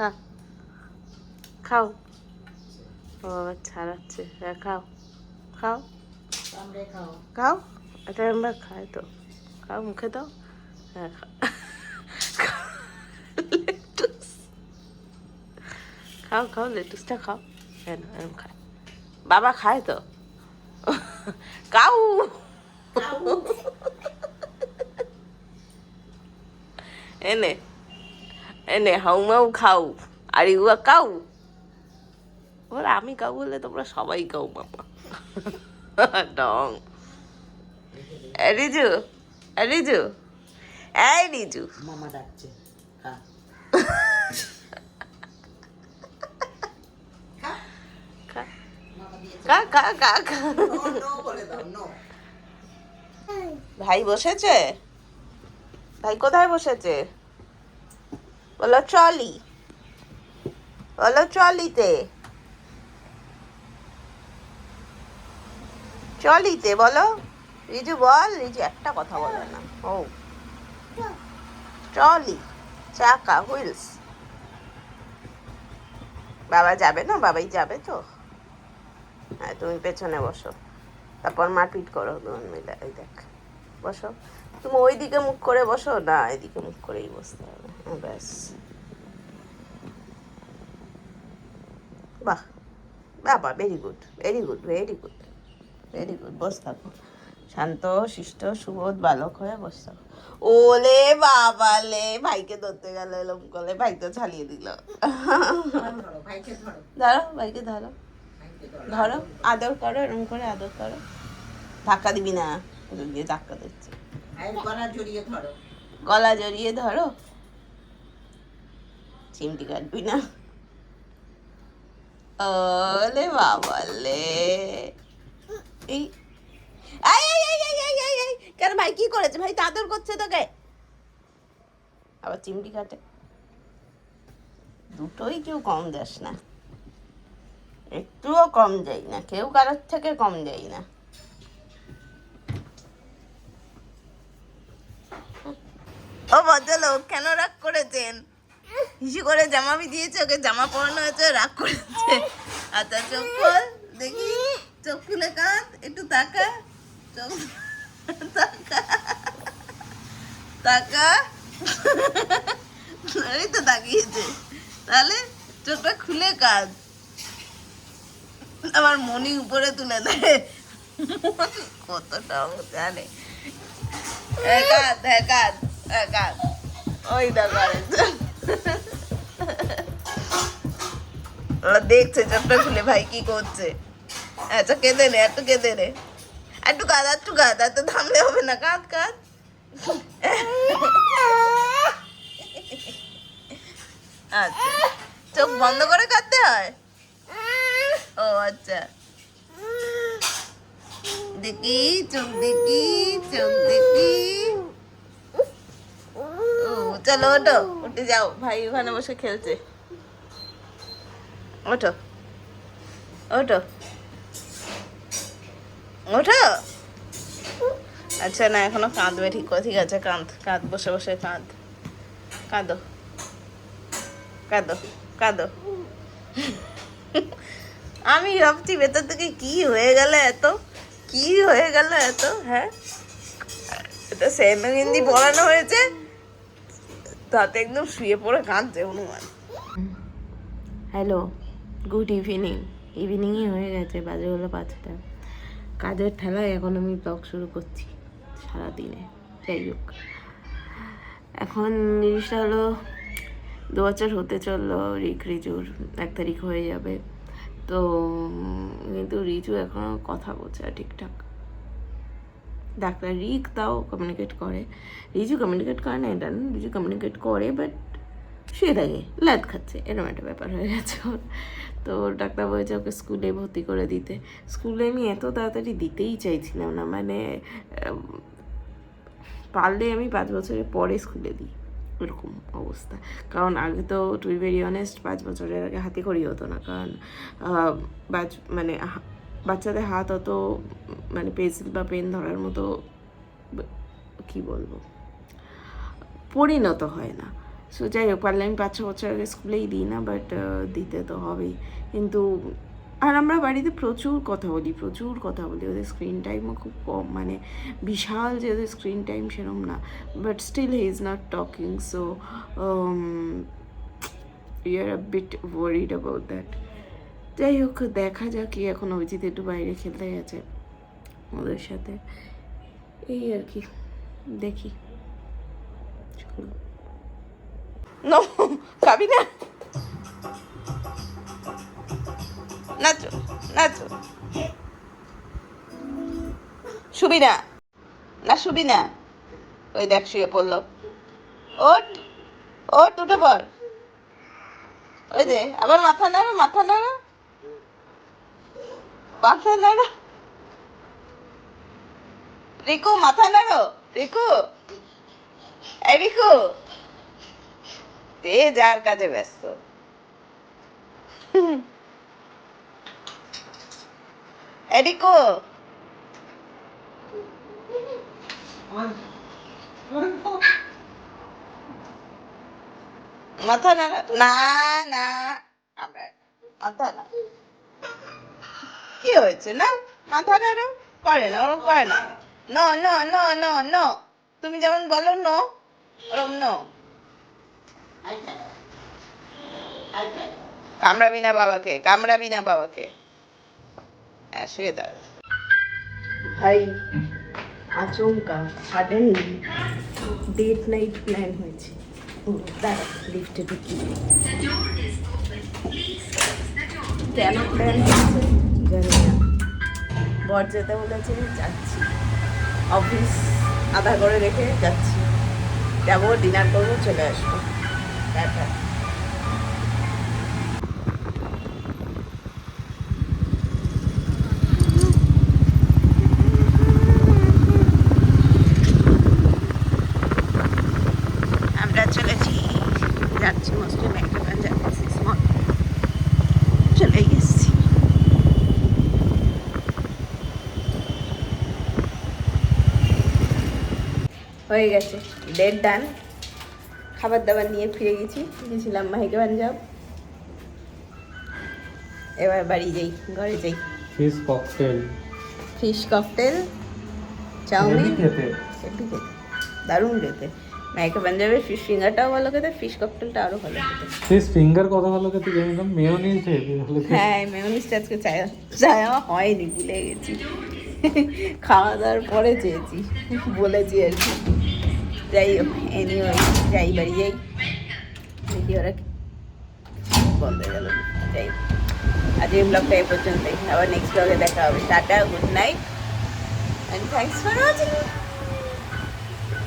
খা খাও। ও বাবা ছাড়াচ্ছে, হ্যাঁ খাও খাও খাও। এটা আমরা খাই তো, খাও মুখে দাও। হ্যাঁ খাও খাও লেটুসটা খাও। হ্যাঁ না এরম খায়, বাবা খায় তো। কাউ এনে এনে হাউমাউ খাও, আর ইউয়া কাউ। ওর আমি কাউ বললে তোমরা সবাই কাউ মামা। ডং। রিজু রিজু এই রিজু মামা ডাকছে। খা খা খা খা। ভাই বসেছে, ভাই কোথায় বসেছে? বলো ট্রলি, বলো ট্রলিতে, ট্রলিতে বলো। রিজু বল, রিজু একটা কথা বলে না। ও ট্রলি, চাকা, হুইলস। বাবা যাবে না, বাবাই যাবে তো। হ্যাঁ তুমি পেছনে বসো, তারপর মারপিট করো দুজন মিলে। এই দেখ বসো, তুমি ওই দিকে মুখ করে বসো না, এদিকে মুখ করেই বসতে হবে। ব্যাস, বাহ বাবা, very good very good very good very good. বস থাকো শান্ত শিষ্ট সুবোধ বালক হয়ে বস থাকো। ওলে বাবা লে, ভাইকে ধরতে গেল এরম করে, ভাই তো ছাড়িয়ে দিল। ধরো ভাইকে, ধরো ধরো, আদর করো, এরম করে আদর করো। ধাক্কা দিবি না, গিয়ে ধাক্কা দিচ্ছে। গলা জড়িয়ে ধরো, চিমটি কাটবি না। ওলে বাবা লে, এই কেন ভাই কি করেছে? ভাই তো আদর করছে তোকে, আবার চিমটি কাটে। দুটোই কেউ কম যাস না, একটুও কম যাই না, কেউ কারোর থেকে কম যাই না। ও ভদ্রলোক কেন রাগ করেছেন? হিসু করে জামা দিয়েছে, ওকে জামা পরানো হয়েছে, রাগ করেছে। আচ্ছা চোখ খোল দেখি, চোখ খুলে কাঁদ, একটু তাকা, চোখ তাকা তাকা। এই তো তাকিয়েছে, তাহলে চোখটা খুলে কাঁদ। আমার মনি উপরে তুলে দেয়, কতটা জানে। কাঁদ হ্যাঁ কাঁদ কাঁদ, ওই দেখো ওরা দেখছে চোখটা খুলে ভাই কি করছে। আচ্ছা কেঁদে নে, একটু কেঁদে নে, একটু কাঁদ, একটু কাঁদ, এত থামলে হবে না, কাঁদ কাঁদ। আচ্ছা চোখ বন্ধ করে কাঁদতে হয়? ও আচ্ছা, দেখি চোখ দেখি, চোখ দেখি। ও চলো ওঠো, উঠে যাও, ভাই ওখানে বসে খেলছে। ওঠো ওঠো ওঠো। আচ্ছা না এখনো কাঁদবে, ঠিক করে, ঠিক আছে কাঁদ কাঁদ, বসে বসে কাঁদ, কাঁদো কাঁদো কাঁদো। আমি ভাবছি ভেতর থেকে কি হয়ে গেল এত, কি হয়ে গেল এত। হ্যাঁ এটা সেন্ড হিন্দি পড়ানো হয়েছে, তাতে একদম শুয়ে পড়ে কাঁদছে হনুমান। Hello, good evening. ইভিনিংই হয়ে গেছে, বাজে হলো 5টা। কাজের ঠেলায় এখন আমি ব্লগ শুরু করছি সারাদিনে। যাই হোক, এখন জিনিসটা হলো 2 বছর হতে চললো রিজুর, 1 তারিখ হয়ে যাবে। তো কিন্তু রিজু এখনও কথা বলছে না ঠিকঠাক। ডাক্তার রিক তাও কমিউনিকেট করে, রিজু কমিউনিকেট করে না এটা না, রিজু কমিউনিকেট করে বাট শুয়ে থাকে, ল্যাদ খাচ্ছে, এরকম একটা ব্যাপার হয়ে গেছে ওর। তো ডাক্তার বলেছে ওকে স্কুলে ভর্তি করে দিতে। স্কুলে আমি এত তাড়াতাড়ি দিতেই চাইছিলাম না, মানে পারলে আমি 5 বছরের পরে স্কুলে দিই, এরকম অবস্থা। কারণ আগে তো টু বি ভেরি অনেস্ট 5 বছরের আগে হাতে করি হতো না, কারণ মানে বাচ্চাদের হাত অত মানে পেন্সিল বা পেন ধরার মতো কি বলবো পরিণত হয় না। সো যাই হোক, পারলে আমি 5-6 বছর আগে স্কুলেই দিই না, বাট দিতে তো হবেই। কিন্তু আর আমরা বাড়িতে প্রচুর কথা বলি, ওদের স্ক্রিন টাইমও খুব কম, মানে বিশাল যে ওদের স্ক্রিন টাইম সেরকম না, but still he is not talking, so you are a bit worried about that. যাই হোক, দেখা যাক কি, এখন অভিজিৎ একটু বাইরে খেলতে গেছে ওদের সাথে, এই আর কি, দেখি। নো, খাবি না? নাচো নাচো, শুবি না? না শুবি না? ওই দেখ শুয়ে পড়লো। ওঠ ওঠ, উঠে পড়। ওই যে আবার মাথা নাড়ো, মাথা নাড়ো, মাথা নাড়ো। রিকু মাথা নাড়ো, রিকু, এই রিকু, তে যার কাজে ব্যস্ত। এই রিকু, মাথা নাড়া, না না, আমরা মাথা না, কি হয়েছে না, মাথা নাড়ো, করে না, ওরকম করে না, no no no no no, তুমি যেমন বলো নো, ওরকম নো। কামড়াবি না বাবাকে, কামড়াবি না বাবাকে, হ্যাঁ শুয়ে দাও। ভাই আচমকা সাডেনলি ডেট নাইট প্ল্যান হয়েছে, দাঁড়া লিফটে ঢুকি। কেন প্ল্যান হয়েছে জানি না, বর যেতে বলেছে, যাচ্ছি, অফিস আধা করে রেখে যাচ্ছি, যাবো, ডিনার করবো, চলে আসবো, টাটা। আমরা চলেছি, যাচ্ছি মুসলিম একটা যাচ্ছি, চলে গেছি। হয়ে গেছে, ডেট ডান, খাবার দাবার নিয়ে ফিরে গেছিলাম মাহিকে পাঞ্জাব, এবার বাড়ি যাই, ঘরে যাই। ফিশ ককটেল, চাউমিন, দারুণ খেতে। মাহিকে পাঞ্জাবের ফিশ ফিঙ্গারটাও ভালো খেতে, ফিশ ককটেলটা আরো ভালো খেতে। ফিশ ফিঙ্গার কত ভালো খেতে জানি, মেয়োনিজ ভালো খেতে। হ্যাঁ, মেয়োনিজটা আজকে চাওয়া হয়নি, ভুলে গেছি, খাওয়া দাওয়ার পরে চেয়েছি, বলেছি আর কি। যাই হোক, এনিওয়ে, যাই বাড়ি যাই, দেখি ওরা বন্ধ হয়ে গেল। যাই হোক, আজ এই ব্লগটা এই পর্যন্তই, আবার নেক্সট ব্লগে দেখা হবে। Tata, good night, and thanks for watching.